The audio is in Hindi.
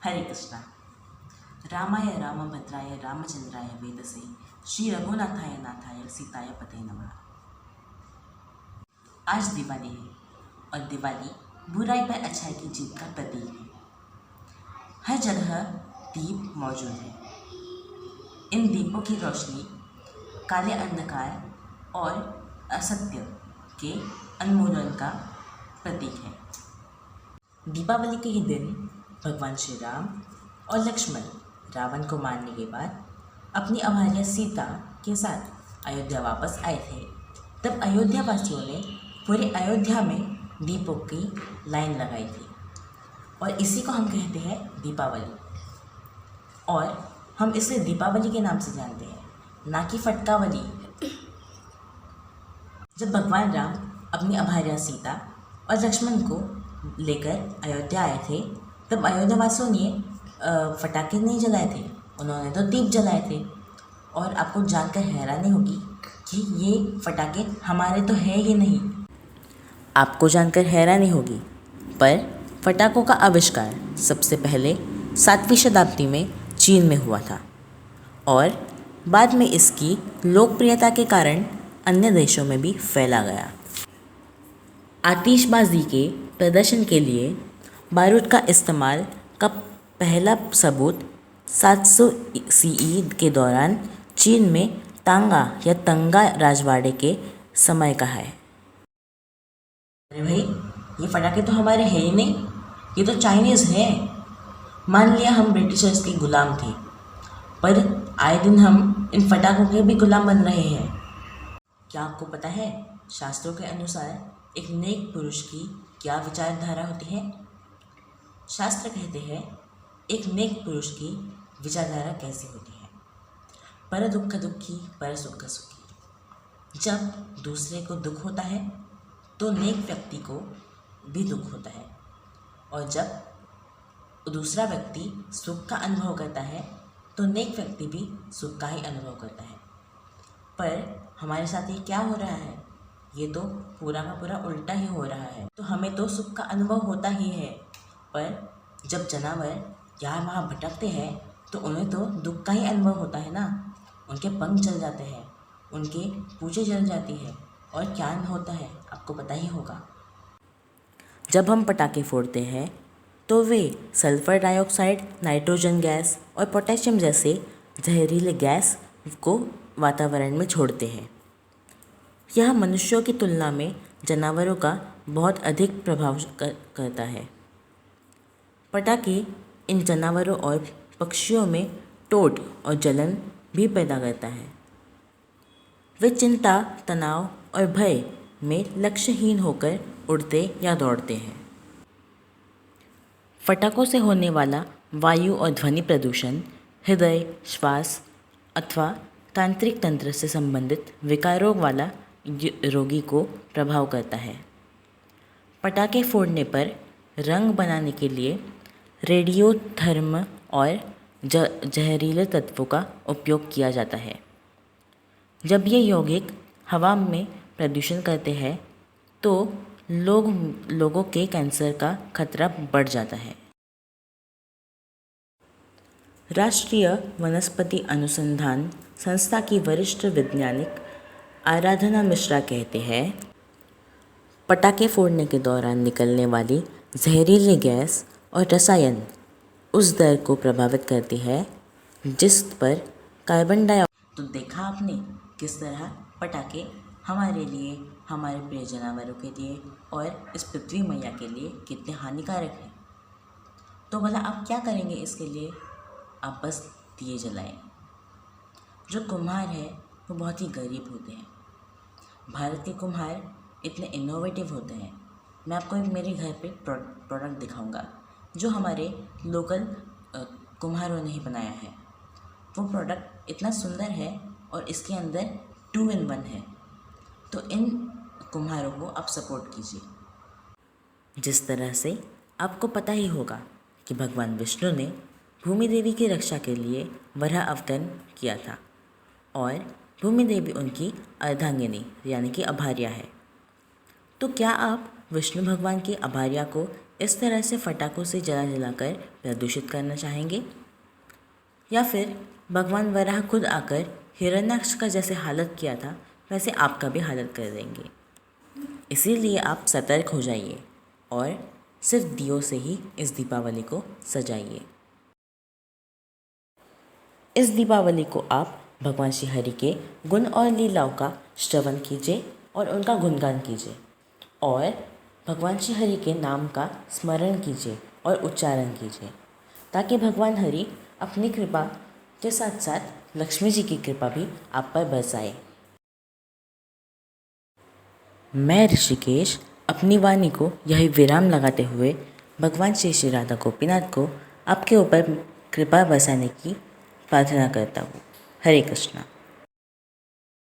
हरे कृष्णा। रामाय रामभद्राय रामचंद्राय वेदसे श्री रघुनाथाय नाथाय सीताय पते नमः। आज दिवाली है और दिवाली बुराई पर अच्छाई की जीत का प्रतीक है। हर जगह दीप मौजूद है। इन दीपों की रोशनी काले अंधकार और असत्य के उन्मूलन का प्रतीक है। दीपावली के ही दिन भगवान श्री राम और लक्ष्मण रावण को मारने के बाद अपनी अभार्या सीता के साथ अयोध्या वापस आए थे। तब अयोध्या वासियों ने पूरे अयोध्या में दीपों की लाइन लगाई थी और इसी को हम कहते हैं दीपावली। और हम इसे दीपावली के नाम से जानते हैं, ना कि फटकावली। जब भगवान राम अपनी अभार्या सीता और लक्ष्मण को लेकर अयोध्या आए थे, तब अयोध्या वासियों ने फटाके नहीं जलाए थे, उन्होंने तो दीप जलाए थे। और आपको जानकर हैरानी होगी कि ये फटाके हमारे तो है ही नहीं। आपको जानकर हैरानी होगी, पर फटाकों का आविष्कार सबसे पहले 7वीं शताब्दी में चीन में हुआ था और बाद में इसकी लोकप्रियता के कारण अन्य देशों में भी फैला गया। आतिशबाजी के प्रदर्शन के लिए बारूद का इस्तेमाल का पहला सबूत 700 सीई के दौरान चीन में तांगा या तंगा राजवाड़े के समय का है। अरे भाई, ये फटाके तो हमारे हैं ही नहीं, ये तो चाइनीज़ है। मान लिया हम ब्रिटिशर्स के गुलाम थे, पर आए दिन हम इन फटाकों के भी गुलाम बन रहे हैं। क्या आपको पता है शास्त्रों के अनुसार एक नेक पुरुष की क्या विचारधारा होती है? शास्त्र कहते हैं एक नेक पुरुष की विचारधारा कैसी होती है। पर दुख दुखी पर सुख सुखी। जब दूसरे को दुख होता है तो नेक व्यक्ति को भी दुख होता है, और जब दूसरा व्यक्ति सुख का अनुभव करता है तो नेक व्यक्ति भी सुख का ही अनुभव करता है। पर हमारे साथ ये क्या हो रहा है? ये तो पूरा का पूरा उल्टा ही हो रहा है। तो हमें तो सुख का अनुभव होता ही है, पर जब जानवर यहाँ वहाँ भटकते हैं तो उन्हें तो दुख का ही अनुभव होता है ना। उनके पंख जल जाते हैं, उनके पूंछें जल जाती है, और क्या होता है आपको पता ही होगा। जब हम पटाखे फोड़ते हैं तो वे सल्फर डाइऑक्साइड, नाइट्रोजन गैस और पोटेशियम जैसे जहरीले गैस को वातावरण में छोड़ते हैं। यह मनुष्यों की तुलना में जानवरों का बहुत अधिक प्रभाव करता है। पटाखे इन जानवरों और पक्षियों में टोट और जलन भी पैदा करता है। वे चिंता, तनाव और भय में लक्ष्यहीन होकर उड़ते या दौड़ते हैं। फटाकों से होने वाला वायु और ध्वनि प्रदूषण हृदय, श्वास अथवा तांत्रिक तंत्र से संबंधित विकारों वाला रोगी को प्रभाव करता है। पटाखे फोड़ने पर रंग बनाने के लिए रेडियोधर्म और जहरीले तत्वों का उपयोग किया जाता है। जब ये यौगिक हवा में प्रदूषण करते हैं तो लोगों के कैंसर का खतरा बढ़ जाता है। राष्ट्रीय वनस्पति अनुसंधान संस्था की वरिष्ठ वैज्ञानिक आराधना मिश्रा कहते हैं, पटाखे फोड़ने के दौरान निकलने वाली जहरीली गैस और रसायन उस दर को प्रभावित करती है जिस पर कार्बन डाइऑक्साइड। तो देखा आपने किस तरह पटाखे हमारे लिए, हमारे प्रिय जानवरों के लिए और इस पृथ्वी मैया के लिए कितने हानिकारक हैं। तो भला आप क्या करेंगे इसके लिए? आप बस दिए जलाएं। जो कुम्हार है वो बहुत ही गरीब होते हैं। भारत के कुम्हार इतने इनोवेटिव होते हैं। मैं आपको एक मेरे घर पे प्रोडक्ट दिखाऊंगा जो हमारे लोकल कुम्हारों ने ही बनाया है। वो प्रोडक्ट इतना सुंदर है और इसके अंदर 2 in 1 है। तो इन कुम्हारों को आप सपोर्ट कीजिए। जिस तरह से आपको पता ही होगा कि भगवान विष्णु ने भूमि देवी की रक्षा के लिए वराह अवतरण किया था और भूमि देवी उनकी अर्धांगिनी यानी कि अभार्या है। तो क्या आप विष्णु भगवान की अभार्या को इस तरह से फटाकों से जलाकर प्रदूषित करना चाहेंगे, या फिर भगवान वराह खुद आकर हिरण्याक्ष का जैसे हालत किया था वैसे आपका भी हालत कर देंगे। इसीलिए आप सतर्क हो जाइए और सिर्फ दियों से ही इस दीपावली को सजाइए। इस दीपावली को आप भगवान श्री हरि के गुण और लीलाओं का श्रवण कीजिए और उनका गुणगान कीजिए, और भगवान श्री हरि के नाम का स्मरण कीजिए और उच्चारण कीजिए, ताकि भगवान हरि अपनी कृपा के साथ साथ लक्ष्मी जी की कृपा भी आप पर बरसाए। मैं ऋषिकेश अपनी वाणी को यही विराम लगाते हुए भगवान श्री श्री राधा गोपीनाथ को आपके ऊपर कृपा बरसाने की प्रार्थना करता हूँ। हरे कृष्णा।